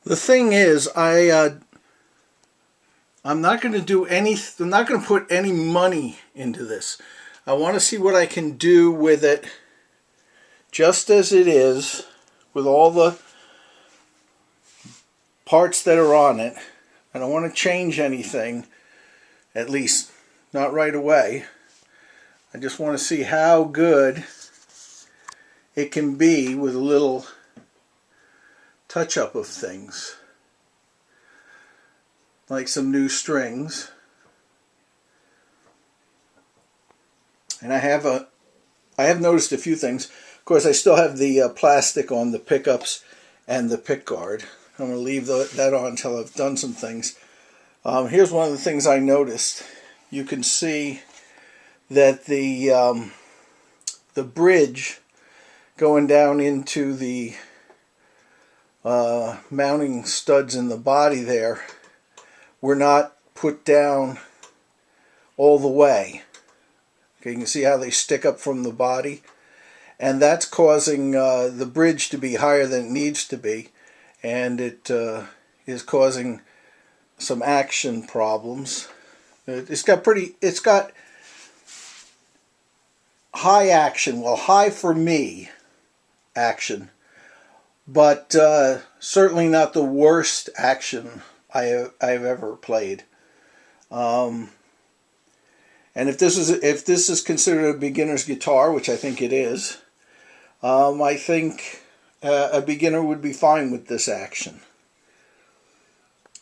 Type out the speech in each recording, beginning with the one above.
The thing is, I'm not going to do anything. I'm not going to put any money into this. I want to see what I can do with it just as it is, with all the parts that are on it. I don't want to change anything, at least not right away. I just want to see how good it can be with a little touch-up of things, like some new strings. And I have noticed a few things. Of course, I still have the plastic on the pickups and the pick guard. I'm going to leave that on until I've done some things. Here's one of the things I noticed. You can see that the bridge going down into the mounting studs in the body there were not put down all the way. Okay, you can see how they stick up from the body, and that's causing the bridge to be higher than it needs to be, and it is causing some action problems. It's got high action, well, high for me action, but certainly not the worst action I've ever played. And if this is considered a beginner's guitar, which I think it is, I think a beginner would be fine with this action.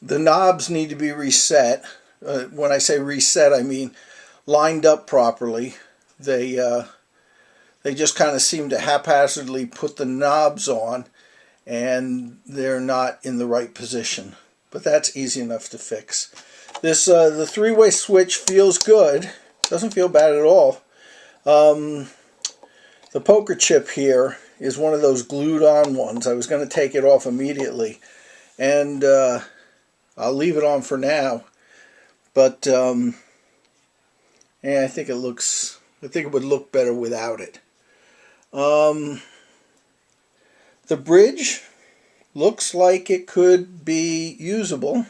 The knobs need to be reset. When I say reset, I mean lined up properly. They just kind of seem to haphazardly put the knobs on, and they're not in the right position. But that's easy enough to fix. This the three-way switch feels good. Doesn't feel bad at all. The poker chip here is one of those glued-on ones. I was going to take it off immediately, and I'll leave it on for now. But yeah, I think it would look better without it. The bridge looks like it could be usable.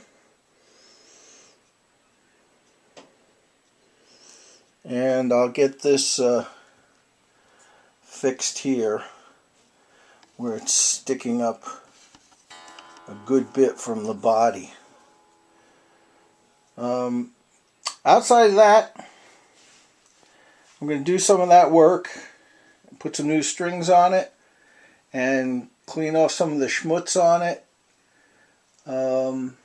And I'll get this fixed here, where it's sticking up a good bit from the body. Outside of that, I'm going to do some of that work, put some new strings on it, and clean off some of the schmutz on it, and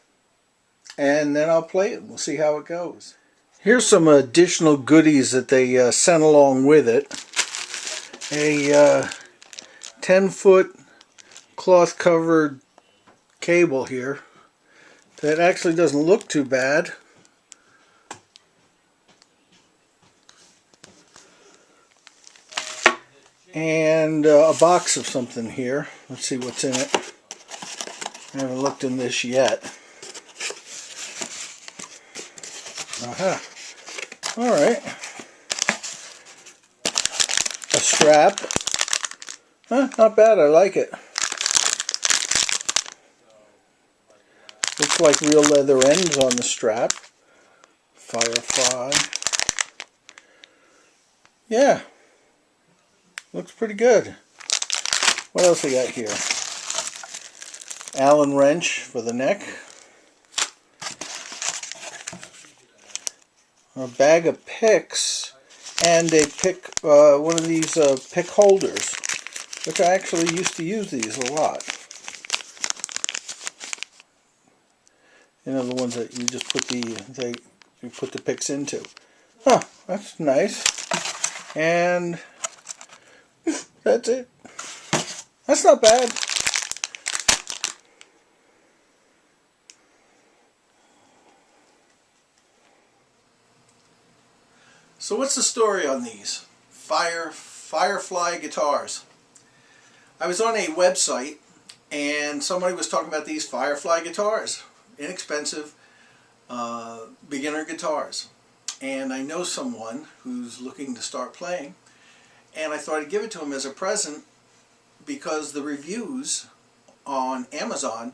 then I'll play it. We'll see how it goes. Here's some additional goodies that they sent along with it. A 10-foot cloth-covered cable here that actually doesn't look too bad. And a box of something here. Let's see what's in it. I haven't looked in this yet. Aha. Alright. A strap. Not bad, I like it. Looks like real leather ends on the strap. Firefly. Yeah. Looks pretty good. What else we got here? Allen wrench for the neck. A bag of picks and a pick, one of these pick holders, which I actually used to use these a lot. You know, the ones that you just put you put the picks into. Huh, that's nice. And that's it. That's not bad. So what's the story on these Firefly guitars? I was on a website and somebody was talking about these Firefly guitars. Inexpensive beginner guitars. And I know someone who's looking to start playing, and I thought I'd give it to him as a present because the reviews on Amazon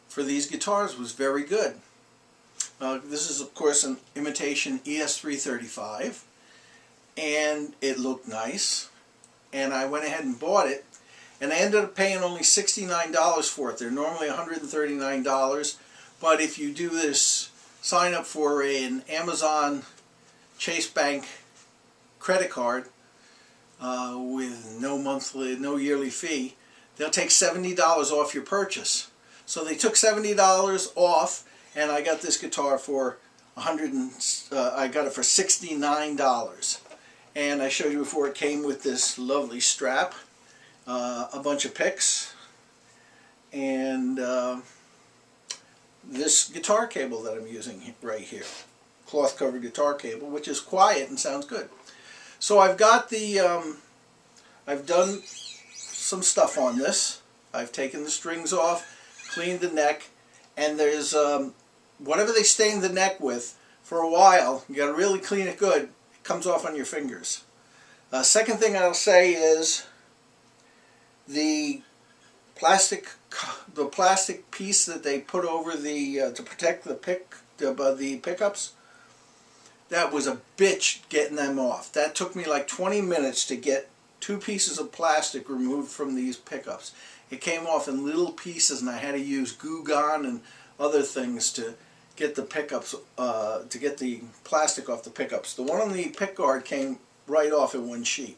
for these guitars was very good. This is of course an imitation ES335, and it looked nice, and I went ahead and bought it, and I ended up paying only $69 for it. They're normally $139, but if you do this, sign up for an Amazon Chase Bank credit card with no yearly fee, they'll take $70 off your purchase. So they took $70 off, and I got this guitar for I got it for $69. And I showed you before, it came with this lovely strap, a bunch of picks, and this guitar cable that I'm using right here, cloth covered guitar cable, which is quiet and sounds good. So I've got the I've done some stuff on this. I've taken the strings off, cleaned the neck, and there's whatever they stain the neck with, for a while you got to really clean it good. It comes off on your fingers. Second thing I'll say is the plastic piece that they put over the to protect the pickups, that was a bitch getting them off. That took me like 20 minutes to get 2 pieces of plastic removed from these pickups. It came off in little pieces, and I had to use Goo Gone and other things to get the pickups, to get the plastic off the pickups. The one on the pick guard came right off in one sheet.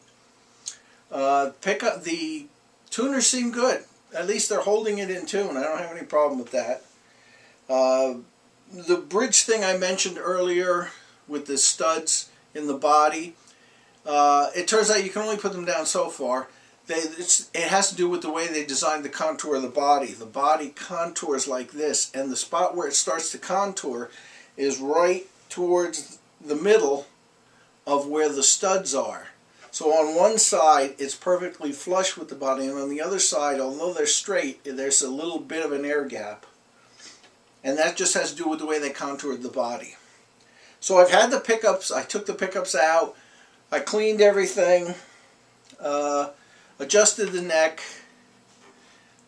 The tuners seem good. At least they're holding it in tune. I don't have any problem with that. The bridge thing I mentioned earlier with the studs in the body, it turns out you can only put them down so far. It has to do with the way they designed the contour of the body. The body contours like this, and the spot where it starts to contour is right towards the middle of where the studs are. So on one side it's perfectly flush with the body, and on the other side, although they're straight, there's a little bit of an air gap. And that just has to do with the way they contoured the body. So I've had the pickups, I took the pickups out, I cleaned everything, adjusted the neck,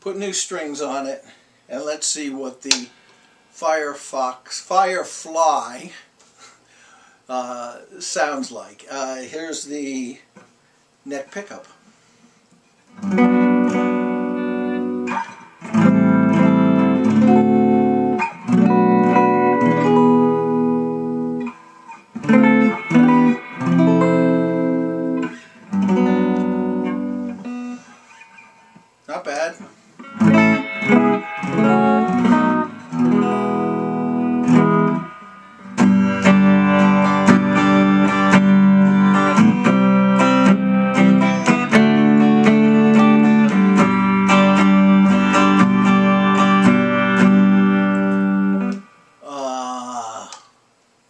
put new strings on it, and let's see what the Firefly sounds like. Here's the neck pickup. Not bad.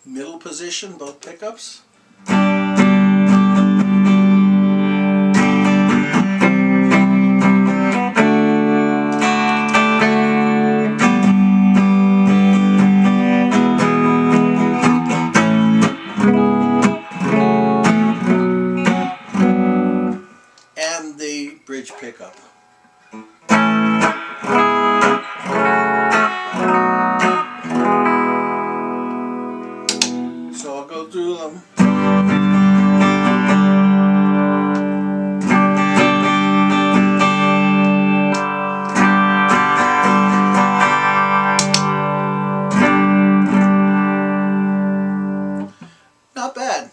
Middle position, both pickups. And the bridge pickup. So I'll go through them. Not bad.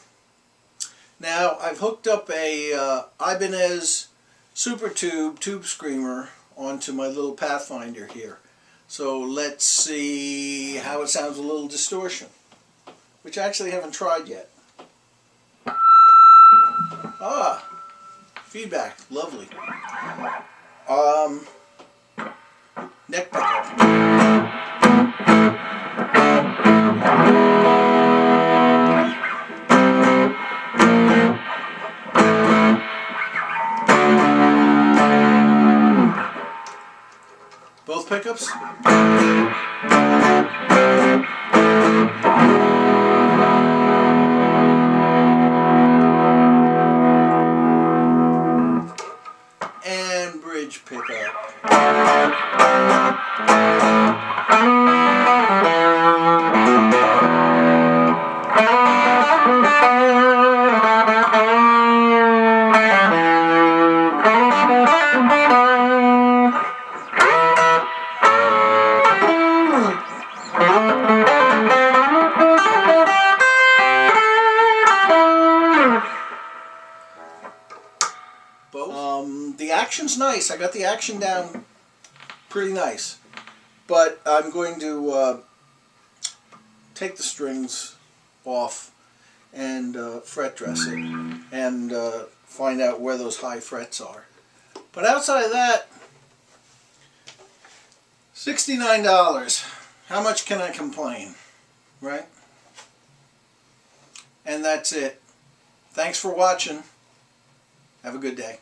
Now I've hooked up a Ibanez Super Tube Screamer onto my little Pathfinder here. So let's see how it sounds with a little distortion, which I actually haven't tried yet. Ah, feedback, lovely. Neck pickup. Both pickups. and bridge pickup. The action's nice. I got the action down pretty nice, but I'm going to take the strings off and fret dress it and find out where those high frets are. But outside of that, $69. How much can I complain, right? And that's it. Thanks for watching. Have a good day.